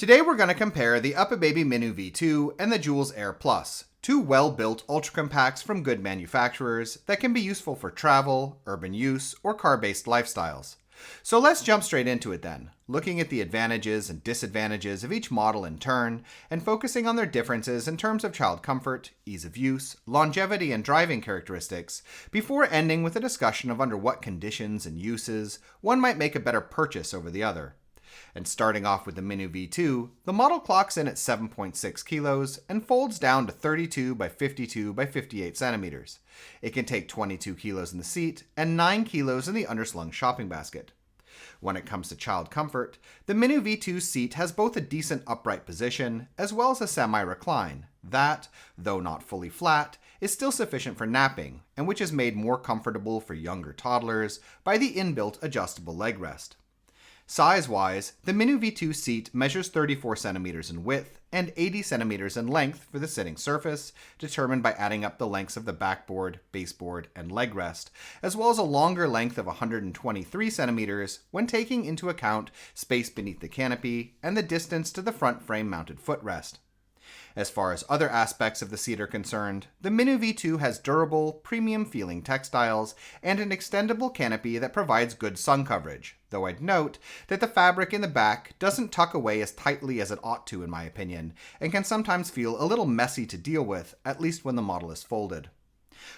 Today we're going to compare the Uppababy Minu V2 and the Joolz Aer Plus, two well-built ultra-compacts from good manufacturers that can be useful for travel, urban use, or car-based lifestyles. So let's jump straight into it then, looking at the advantages and disadvantages of each model in turn, and focusing on their differences in terms of child comfort, ease of use, longevity, and driving characteristics, before ending with a discussion of under what conditions and uses one might make a better purchase over the other. And starting off with the Minu V2, the model clocks in at 7.6 kilos and folds down to 32 by 52 by 58 centimeters. It can take 22 kilos in the seat and 9 kilos in the underslung shopping basket. When it comes to child comfort, the Minu V2 seat has both a decent upright position as well as a semi-recline that, though not fully flat, is still sufficient for napping, and which is made more comfortable for younger toddlers by the inbuilt adjustable leg rest. Size-wise, the Minu V2 seat measures 34 centimeters in width and 80 centimeters in length for the sitting surface, determined by adding up the lengths of the backboard, baseboard, and leg rest, as well as a longer length of 123 centimeters when taking into account space beneath the canopy and the distance to the front frame-mounted footrest. As far as other aspects of the seat are concerned, the Minu V2 has durable, premium-feeling textiles and an extendable canopy that provides good sun coverage, though I'd note that the fabric in the back doesn't tuck away as tightly as it ought to in my opinion, and can sometimes feel a little messy to deal with, at least when the model is folded.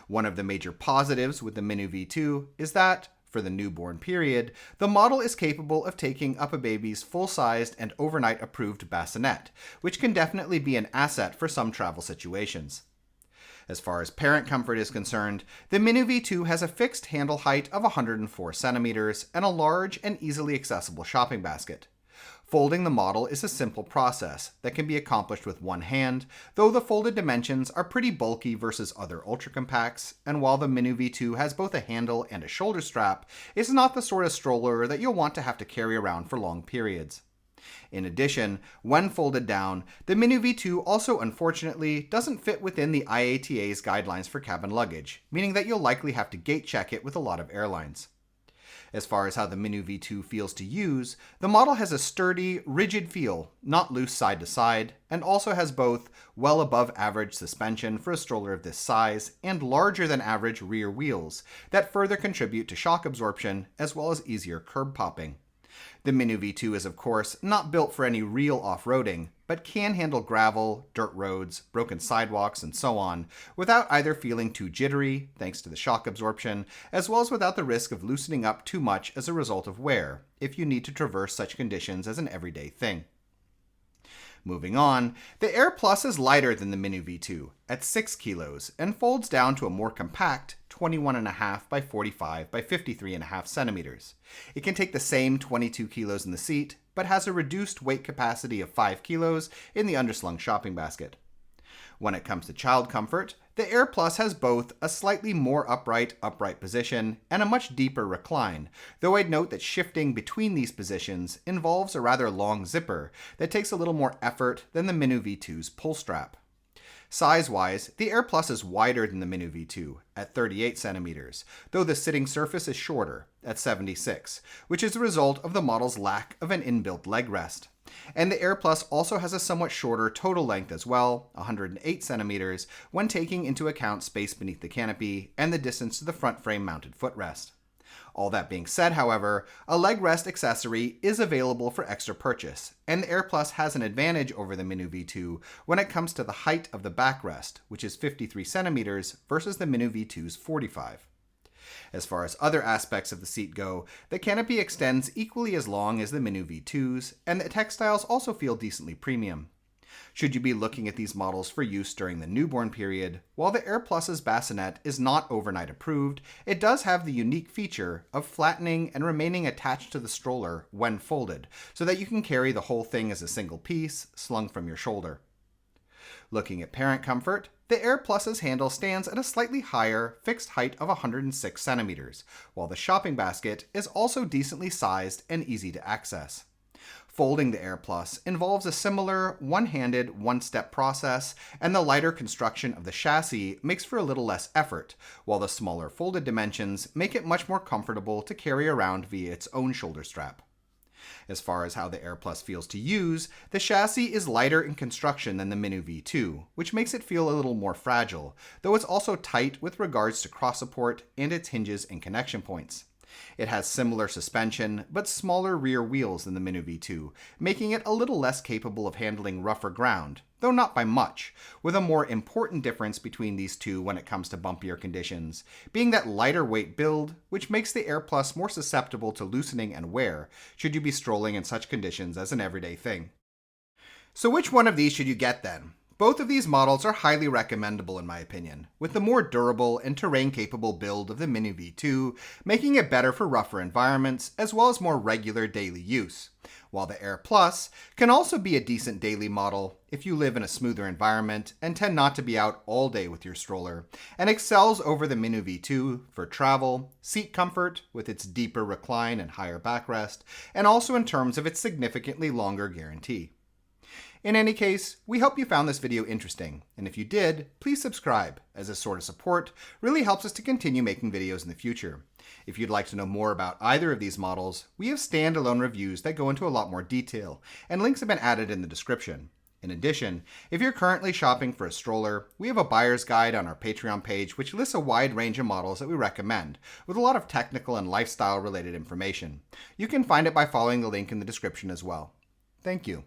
One of the major positives with the Minu V2 is that, for the newborn period, the model is capable of taking Uppababy's full-sized and overnight-approved bassinet, which can definitely be an asset for some travel situations. As far as parent comfort is concerned, the Minu V2 has a fixed handle height of 104 centimeters and a large and easily accessible shopping basket. Folding the model is a simple process that can be accomplished with one hand, though the folded dimensions are pretty bulky versus other ultra-compacts, and while the Minu V2 has both a handle and a shoulder strap, it's not the sort of stroller that you'll want to have to carry around for long periods. In addition, when folded down, the Minu V2 also unfortunately doesn't fit within the IATA's guidelines for cabin luggage, meaning that you'll likely have to gate check it with a lot of airlines. As far as how the Minu V2 feels to use, the model has a sturdy, rigid feel, not loose side to side, and also has both well above average suspension for a stroller of this size and larger than average rear wheels that further contribute to shock absorption as well as easier curb popping. The Minu V2 is of course not built for any real off-roading, but can handle gravel, dirt roads, broken sidewalks, and so on, without either feeling too jittery, thanks to the shock absorption, as well as without the risk of loosening up too much as a result of wear, if you need to traverse such conditions as an everyday thing. Moving on, the Aer Plus is lighter than the Minu V2, at 6 kilos, and folds down to a more compact 21.5 by 45 by 53.5 centimeters. It can take the same 22 kilos in the seat, but has a reduced weight capacity of 5 kilos in the underslung shopping basket. When it comes to child comfort, the Aer Plus has both a slightly more upright position and a much deeper recline, though I'd note that shifting between these positions involves a rather long zipper that takes a little more effort than the Minu V2's pull strap. Size-wise, the Aer Plus is wider than the Minu V2, at 38 centimeters, though the sitting surface is shorter, at 76, which is a result of the model's lack of an inbuilt leg rest. And the Aer Plus also has a somewhat shorter total length as well, 108 centimeters, when taking into account space beneath the canopy and the distance to the front frame mounted footrest. All that being said, however, a leg rest accessory is available for extra purchase, and the Aer Plus has an advantage over the Minu V2 when it comes to the height of the backrest, which is 53 centimeters versus the Minu V2's 45. As far as other aspects of the seat go, the canopy extends equally as long as the Minu V2's, and the textiles also feel decently premium. Should you be looking at these models for use during the newborn period, while the Aer Plus's bassinet is not overnight approved, it does have the unique feature of flattening and remaining attached to the stroller when folded, so that you can carry the whole thing as a single piece, slung from your shoulder. Looking at parent comfort, the Aer Plus's handle stands at a slightly higher, fixed height of 106 centimeters, while the shopping basket is also decently sized and easy to access. Folding the Aer Plus involves a similar one-handed, one-step process, and the lighter construction of the chassis makes for a little less effort, while the smaller folded dimensions make it much more comfortable to carry around via its own shoulder strap. As far as how the Aer Plus feels to use, the chassis is lighter in construction than the Minu V2, which makes it feel a little more fragile, though it's also tight with regards to cross support and its hinges and connection points. It has similar suspension, but smaller rear wheels than the Minu V2, making it a little less capable of handling rougher ground, though not by much, with a more important difference between these two when it comes to bumpier conditions, being that lighter weight build, which makes the Aer Plus more susceptible to loosening and wear, should you be strolling in such conditions as an everyday thing. So which one of these should you get then? Both of these models are highly recommendable in my opinion, with the more durable and terrain-capable build of the Minu V2 making it better for rougher environments as well as more regular daily use, while the Aer Plus can also be a decent daily model if you live in a smoother environment and tend not to be out all day with your stroller, and excels over the Minu V2 for travel, seat comfort with its deeper recline and higher backrest, and also in terms of its significantly longer guarantee. In any case, we hope you found this video interesting, and if you did, please subscribe, as this sort of support really helps us to continue making videos in the future. If you'd like to know more about either of these models, we have standalone reviews that go into a lot more detail, and links have been added in the description. In addition, if you're currently shopping for a stroller, we have a buyer's guide on our Patreon page which lists a wide range of models that we recommend, with a lot of technical and lifestyle related information. You can find it by following the link in the description as well. Thank you.